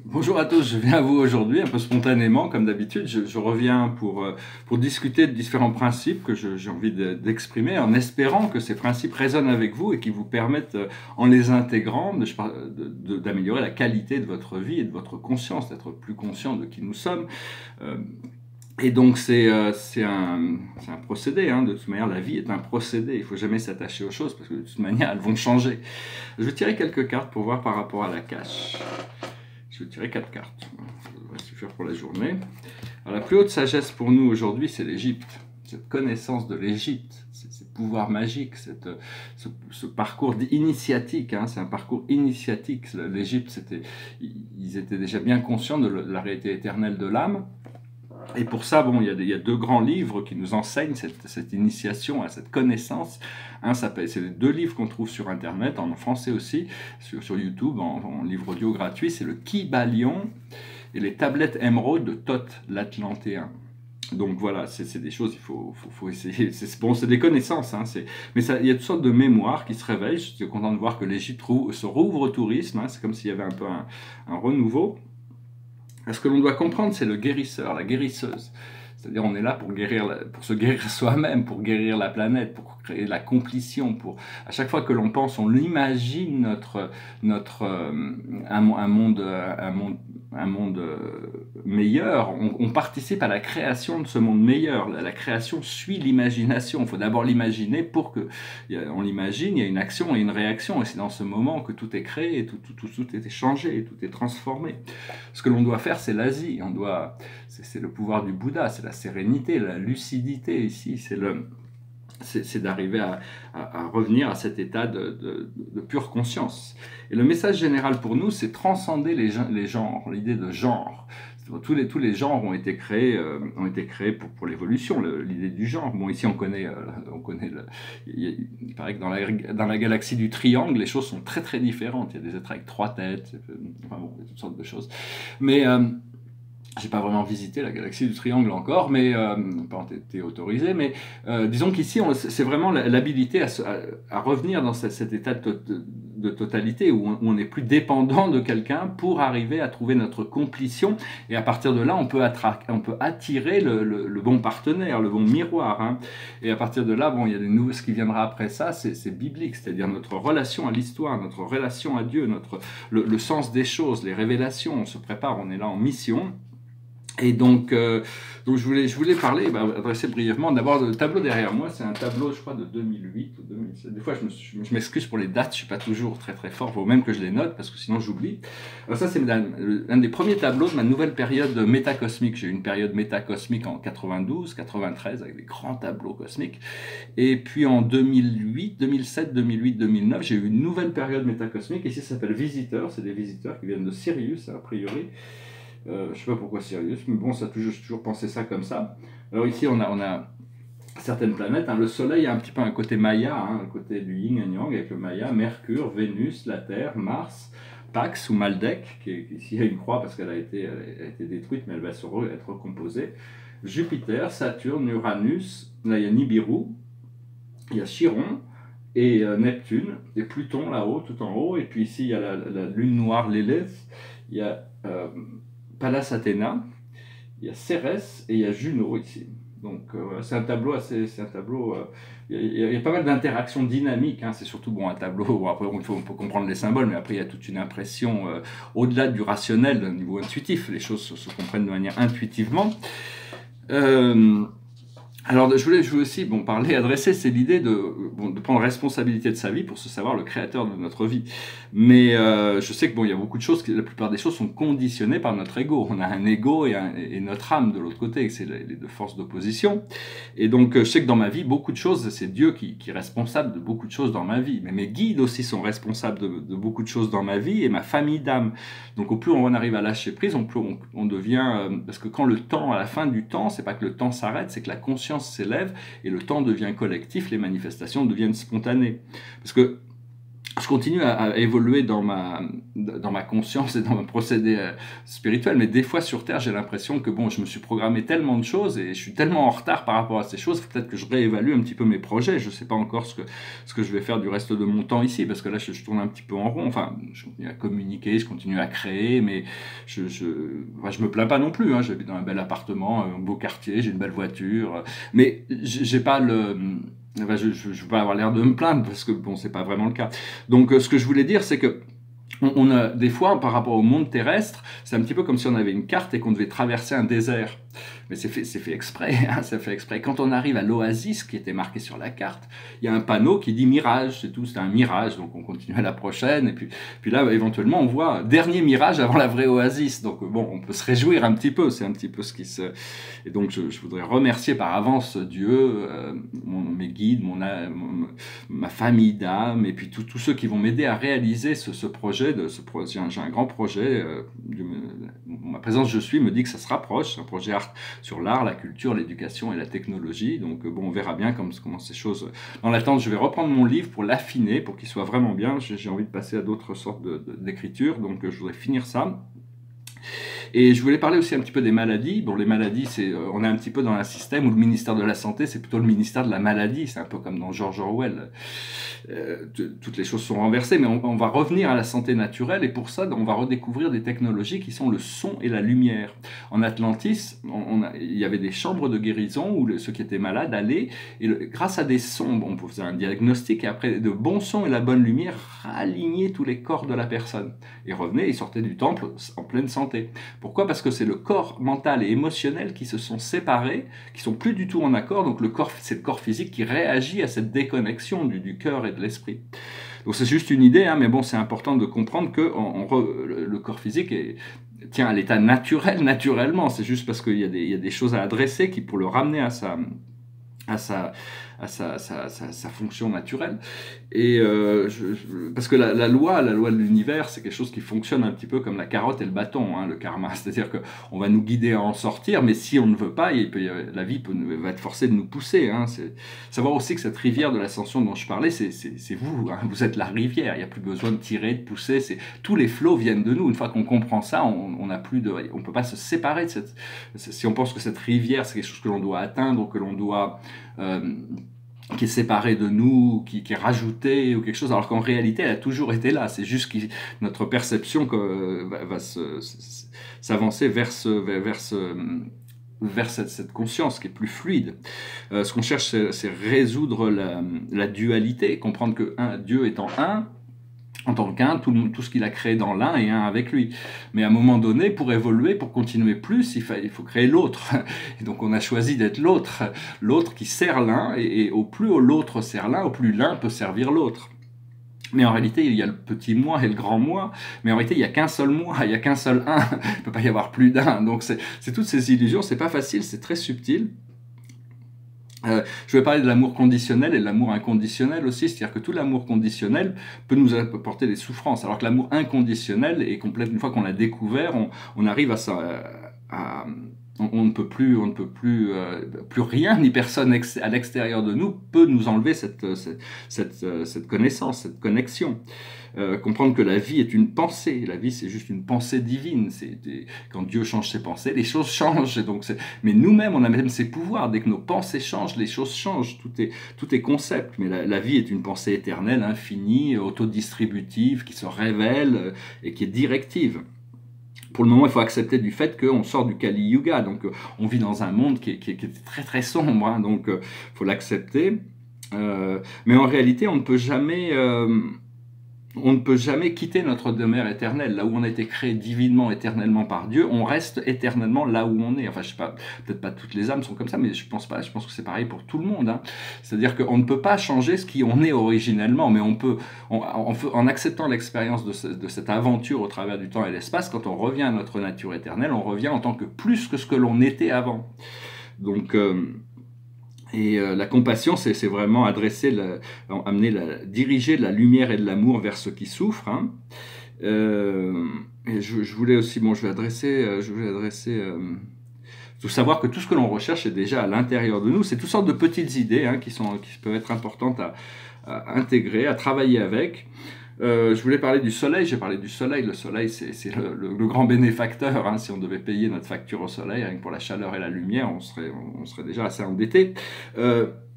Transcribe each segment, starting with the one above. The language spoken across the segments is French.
Bonjour à tous, je viens à vous aujourd'hui un peu spontanément, comme d'habitude. Je reviens pour discuter de différents principes que j'ai envie d'exprimer, en espérant que ces principes résonnent avec vous et qui vous permettent, en les intégrant, d'améliorer la qualité de votre vie et de votre conscience, d'être plus conscient de qui nous sommes. Euh, et donc c'est un procédé, hein. De toute manière, la vie est un procédé. Il ne faut jamais s'attacher aux choses parce que de toute manière, elles vont changer. Je vais tirer quelques cartes pour voir par rapport à la cache. Je vais tirer 4 cartes. Ça devrait suffire pour la journée. Alors, la plus haute sagesse pour nous aujourd'hui, c'est l'Égypte. Cette connaissance de l'Égypte, ces pouvoirs magiques, ce parcours initiatique, hein, c'est un parcours initiatique. L'Égypte, ils étaient déjà bien conscients de la réalité éternelle de l'âme. Et pour ça, bon, il y a deux grands livres qui nous enseignent cette initiation à cette connaissance. C'est les deux livres qu'on trouve sur Internet, en français aussi, sur YouTube, en livre audio gratuit. C'est le Kybalion et les tablettes émeraudes de Thoth l'Atlantéen. Donc voilà, c'est des choses, il faut essayer. C'est des connaissances, hein, mais il y a toutes sortes de mémoires qui se réveillent. Je suis content de voir que l'Égypte se rouvre au tourisme. Hein, c'est comme s'il y avait un peu un renouveau. Ce que l'on doit comprendre, c'est le guérisseur, la guérisseuse. C'est-à-dire, on est là pour se guérir soi-même, pour guérir la planète, pour créer la completion. À chaque fois que l'on pense, on imagine un monde meilleur. On participe à la création de ce monde meilleur. La création suit l'imagination. Il faut d'abord l'imaginer pour que on l'imagine. Il y a une action et une réaction, et c'est dans ce moment que tout est créé, et tout est changé, tout est transformé. Ce que l'on doit faire, c'est l'Asie. C'est le pouvoir du Bouddha, c'est la sérénité, la lucidité ici, c'est d'arriver à revenir à cet état de pure conscience. Et le message général pour nous, c'est transcender les genres, l'idée de genre. Tous les genres ont été créés pour l'évolution, l'idée du genre. Bon, ici on connaît il paraît que dans la galaxie du triangle, les choses sont très très différentes. Il y a des êtres avec 3 têtes, enfin bon, toutes sortes de choses. Mais j'ai pas vraiment visité la galaxie du triangle encore, mais pas été autorisé, mais disons qu'ici c'est vraiment l'habilité à revenir dans cet état de totalité où on n'est plus dépendant de quelqu'un pour arriver à trouver notre completion, et à partir de là on peut attirer le bon partenaire, le bon miroir, hein. Et à partir de là, bon, il y a ce qui viendra après ça, c'est biblique, c'est-à-dire notre relation à l'histoire, notre relation à Dieu, le sens des choses, les révélations. On se prépare, on est là en mission. Et donc je voulais parler, adresser brièvement. D'abord, le tableau derrière moi, c'est un tableau, je crois, de 2008 ou 2007. Des fois, je m'excuse pour les dates, je ne suis pas toujours très très fort, il faut même que je les note, parce que sinon j'oublie. Alors ça, c'est un des premiers tableaux de ma nouvelle période métacosmique. J'ai eu une période métacosmique en 92, 93, avec des grands tableaux cosmiques. Et puis en 2008, 2007, 2008, 2009, j'ai eu une nouvelle période métacosmique. Ici, ça s'appelle Visiteurs, c'est des visiteurs qui viennent de Sirius, a priori. Je ne sais pas pourquoi Sirius, mais bon, j'ai toujours pensé ça comme ça. Alors ici, on a certaines planètes, hein. Le Soleil a un petit peu un côté Maya, hein, un côté du Yin et Yang avec le Maya, Mercure, Vénus, la Terre, Mars, Pax ou Maldek, ici il y a une croix parce qu'elle a été détruite, mais elle va être recomposée. Jupiter, Saturne, Uranus, là il y a Nibiru, il y a Chiron, et Neptune, et Pluton là-haut, tout en haut, et puis ici il y a la lune noire Lilith, il y a Pallas Athéna, il y a Cérès et il y a Juno ici. Donc c'est un tableau il y a pas mal d'interactions dynamiques, hein. C'est surtout un tableau, bon, après on peut comprendre les symboles, mais après il y a toute une impression au-delà du rationnel, d'un niveau intuitif. Les choses se comprennent de manière intuitivement. Alors, je voulais aussi adresser, c'est l'idée de prendre responsabilité de sa vie pour se savoir le créateur de notre vie. Mais je sais que il y a beaucoup de choses, la plupart des choses sont conditionnées par notre ego. On a un ego et notre âme de l'autre côté, c'est les deux forces d'opposition. Et donc, je sais que dans ma vie, beaucoup de choses, c'est Dieu qui est responsable de beaucoup de choses dans ma vie. Mais mes guides aussi sont responsables de beaucoup de choses dans ma vie, et ma famille d'âme. Donc, au plus on arrive à lâcher prise, au plus on devient... parce que quand à la fin du temps, c'est pas que le temps s'arrête, c'est que la conscience s'élève et le temps devient collectif, les manifestations deviennent spontanées. Parce que je continue à évoluer dans ma conscience et dans mon procédé spirituel, mais des fois sur Terre, j'ai l'impression que bon, je me suis programmé tellement de choses et je suis tellement en retard par rapport à ces choses, peut-être que je réévalue un petit peu mes projets. Je ne sais pas encore ce que je vais faire du reste de mon temps ici, parce que là, je tourne un petit peu en rond. Enfin, je continue à communiquer, je continue à créer, mais je me plains pas non plus. Hein. J'habite dans un bel appartement, un beau quartier, j'ai une belle voiture, mais j'ai pas le... Enfin, je ne veux pas avoir l'air de me plaindre, parce que bon, c'est pas vraiment le cas. Donc, ce que je voulais dire, c'est que on a des fois, par rapport au monde terrestre, c'est un petit peu comme si on avait une carte et qu'on devait traverser un désert. Mais c'est fait exprès, hein, c'est fait exprès. Quand on arrive à l'oasis qui était marqué sur la carte, il y a un panneau qui dit mirage, c'est tout, c'est un mirage, donc on continue à la prochaine, et puis là, éventuellement, on voit dernier mirage avant la vraie oasis. Donc bon, on peut se réjouir un petit peu, c'est un petit peu ce qui se... Et donc je voudrais remercier par avance Dieu, mes guides, ma famille d'âme, et puis tous ceux qui vont m'aider à réaliser ce projet. J'ai un grand projet, ma présence je suis me dit que ça se rapproche, c'est un projet sur l'art, la culture, l'éducation et la technologie. Donc bon, on verra bien comment ces choses... Dans l'attente, je vais reprendre mon livre pour l'affiner, pour qu'il soit vraiment bien. J'ai envie de passer à d'autres sortes d'écriture, donc je voudrais finir ça. Et je voulais parler aussi un petit peu des maladies. Bon, les maladies, on est un petit peu dans un système où le ministère de la Santé, c'est plutôt le ministère de la maladie. C'est un peu comme dans George Orwell. Toutes les choses sont renversées, mais on va revenir à la santé naturelle, et pour ça, on va redécouvrir des technologies qui sont le son et la lumière. En Atlantis, il y avait des chambres de guérison où ceux qui étaient malades allaient, et grâce à des sons, on faisait un diagnostic, et après de bons sons et la bonne lumière, ralignaient tous les corps de la personne. Et revenaient, ils sortaient du temple en pleine santé. Pourquoi? Parce que c'est le corps mental et émotionnel qui se sont séparés, qui sont plus du tout en accord. Donc c'est le corps physique qui réagit à cette déconnexion du cœur et de l'esprit. Donc c'est juste une idée, hein, mais bon, c'est important de comprendre que le corps physique tient à l'état naturel, naturellement. C'est juste parce qu'il y a des choses à adresser pour le ramener à sa fonction naturelle. Et parce que la loi de l'univers, c'est quelque chose qui fonctionne un petit peu comme la carotte et le bâton, hein, le karma. C'est-à-dire qu'on va nous guider à en sortir, mais si on ne veut pas, la vie va être forcée de nous pousser. Hein. Savoir aussi que cette rivière de l'ascension dont je parlais, c'est vous. Hein. Vous êtes la rivière. Il n'y a plus besoin de tirer, de pousser. Tous les flots viennent de nous. Une fois qu'on comprend ça, on ne peut pas se séparer de si on pense que cette rivière, c'est quelque chose que l'on doit atteindre, ou que l'on doit... qui est séparé de nous, qui est rajouté ou quelque chose, alors qu'en réalité elle a toujours été là. C'est juste que notre perception va s'avancer vers cette conscience qui est plus fluide. Ce qu'on cherche, c'est résoudre la dualité, comprendre que Dieu étant un, en tant qu'un, tout ce qu'il a créé dans l'un est un avec lui. Mais à un moment donné, pour évoluer, pour continuer plus, il faut créer l'autre. Et donc on a choisi d'être l'autre qui sert l'un, et au plus l'autre sert l'un, au plus l'un peut servir l'autre. Mais en réalité, il y a le petit moi et le grand moi, mais en réalité, il n'y a qu'un seul moi, il n'y a qu'un seul un, il ne peut pas y avoir plus d'un. Donc c'est toutes ces illusions, c'est pas facile, c'est très subtil. Je vais parler de l'amour conditionnel et de l'amour inconditionnel aussi, c'est-à-dire que tout l'amour conditionnel peut nous apporter des souffrances, alors que l'amour inconditionnel est complètement, une fois qu'on l'a découvert, on arrive on ne peut plus rien ni personne à l'extérieur de nous peut nous enlever cette connaissance, cette connexion. Comprendre que la vie est une pensée, la vie c'est juste une pensée divine. Quand Dieu change ses pensées, les choses changent. Et donc mais nous-mêmes, on a même ces pouvoirs. Dès que nos pensées changent, les choses changent. Tout est concept. Mais la vie est une pensée éternelle, infinie, autodistributive, qui se révèle et qui est directive. Pour le moment, il faut accepter du fait qu'on sort du Kali Yuga, donc on vit dans un monde qui est très très sombre, hein, donc il faut l'accepter. Mais en réalité, on ne peut jamais quitter notre demeure éternelle. Là où on a été créé divinement, éternellement par Dieu, on reste éternellement là où on est. Enfin, je sais pas, peut-être pas toutes les âmes sont comme ça, mais je pense pas. Je pense que c'est pareil pour tout le monde. Hein. C'est-à-dire qu'on ne peut pas changer ce qui on est originellement, mais on peut, en acceptant l'expérience de cette aventure au travers du temps et l'espace, quand on revient à notre nature éternelle, on revient en tant que plus que ce que l'on était avant. Donc... la compassion, c'est vraiment diriger la lumière et de l'amour vers ceux qui souffrent. Hein. Et je voulais aussi, je vais adresser faut savoir que tout ce que l'on recherche est déjà à l'intérieur de nous. C'est toutes sortes de petites idées, hein, qui peuvent être importantes à intégrer, à travailler avec. Je voulais parler du soleil, j'ai parlé du soleil. Le soleil, c'est le grand bénéfacteur. Hein. Si on devait payer notre facture au soleil, rien que pour la chaleur et la lumière, on serait déjà assez endetté.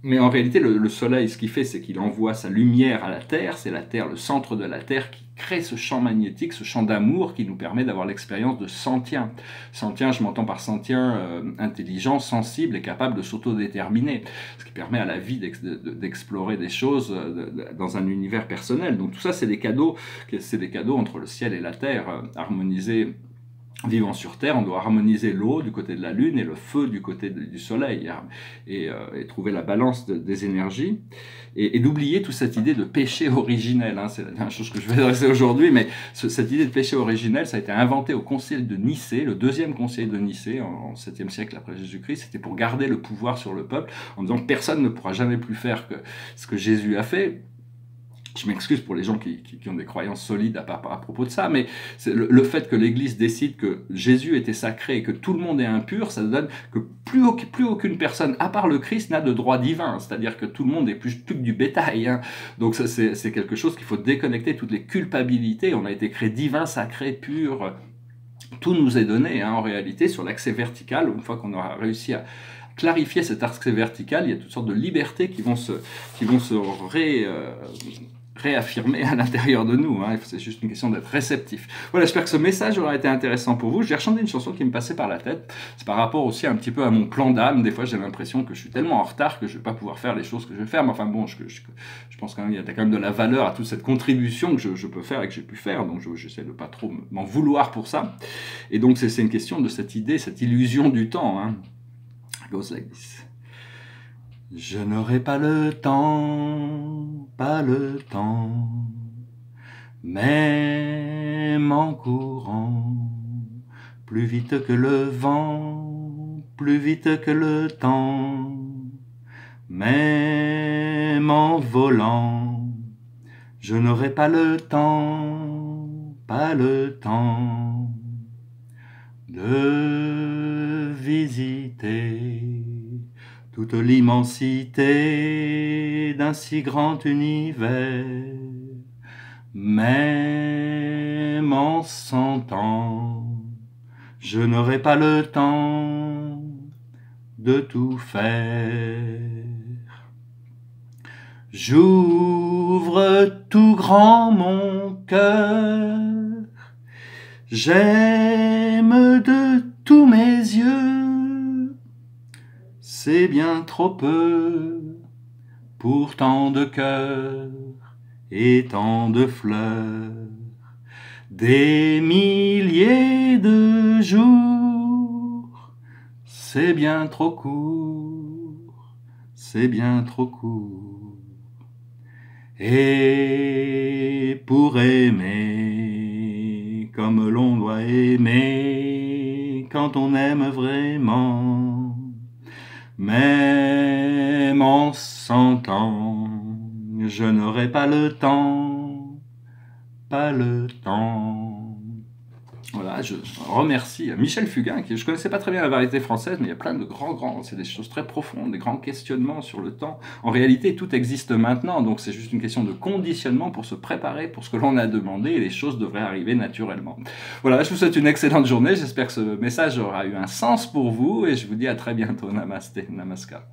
Mais en réalité, le soleil, ce qu'il fait, c'est qu'il envoie sa lumière à la Terre. C'est la Terre, le centre de la Terre, qui crée ce champ magnétique, ce champ d'amour qui nous permet d'avoir l'expérience de sentient. Sentient, je m'entends par sentient, intelligent, sensible et capable de s'autodéterminer. Ce qui permet à la vie d'explorer des choses dans un univers personnel. Donc tout ça, c'est des cadeaux entre le ciel et la terre, harmonisés. Vivant sur Terre, on doit harmoniser l'eau du côté de la Lune et le feu du côté du Soleil, et trouver la balance des énergies, et d'oublier toute cette idée de péché originel. Hein. C'est la dernière chose que je vais adresser aujourd'hui, mais cette idée de péché originel, ça a été inventé au concile de Nicée, le deuxième concile de Nicée, en 7e siècle après Jésus-Christ. C'était pour garder le pouvoir sur le peuple, en disant que personne ne pourra jamais plus faire que ce que Jésus a fait. Je m'excuse pour les gens qui ont des croyances solides à propos de ça, mais le fait que l'Église décide que Jésus était sacré et que tout le monde est impur, ça donne que plus aucune personne, à part le Christ, n'a de droit divin. C'est-à-dire que tout le monde est plus que du bétail. Hein. Donc ça, c'est quelque chose qu'il faut déconnecter, toutes les culpabilités. On a été créé divin, sacré, pur. Tout nous est donné, hein, en réalité, sur l'accès vertical. Une fois qu'on aura réussi à clarifier cet accès vertical, il y a toutes sortes de libertés qui vont se réaffirmer à l'intérieur de nous. Hein. C'est juste une question d'être réceptif. Voilà, j'espère que ce message aura été intéressant pour vous. Je vais rechanter une chanson qui me passait par la tête. C'est par rapport aussi un petit peu à mon plan d'âme. Des fois, j'ai l'impression que je suis tellement en retard que je ne vais pas pouvoir faire les choses que je vais faire. Mais enfin bon, je pense quand même qu'il y a quand même de la valeur à toute cette contribution que je peux faire et que j'ai pu faire. Donc j'essaie de pas trop m'en vouloir pour ça. Et donc c'est une question de cette idée, cette illusion du temps. Hein. It goes like this. Je n'aurai pas le temps, même en courant, plus vite que le vent, plus vite que le temps, même en volant, je n'aurai pas le temps de visiter toute l'immensité d'un si grand univers, même en 100 ans, je n'aurai pas le temps de tout faire. J'ouvre tout grand mon cœur, j'aime de tous mes yeux. C'est bien trop peu pour tant de cœurs et tant de fleurs. Des milliers de jours, c'est bien trop court, c'est bien trop court. Et pour aimer comme l'on doit aimer, quand on aime vraiment, même en 100 ans, je n'aurai pas le temps. Voilà, je remercie Michel Fugain, qui je connaissais pas très bien la variété française, mais il y a plein de c'est des choses très profondes, des grands questionnements sur le temps. En réalité, tout existe maintenant, donc c'est juste une question de conditionnement pour se préparer pour ce que l'on a demandé, et les choses devraient arriver naturellement. Voilà, je vous souhaite une excellente journée, j'espère que ce message aura eu un sens pour vous, et je vous dis à très bientôt. Namasté, namaskar.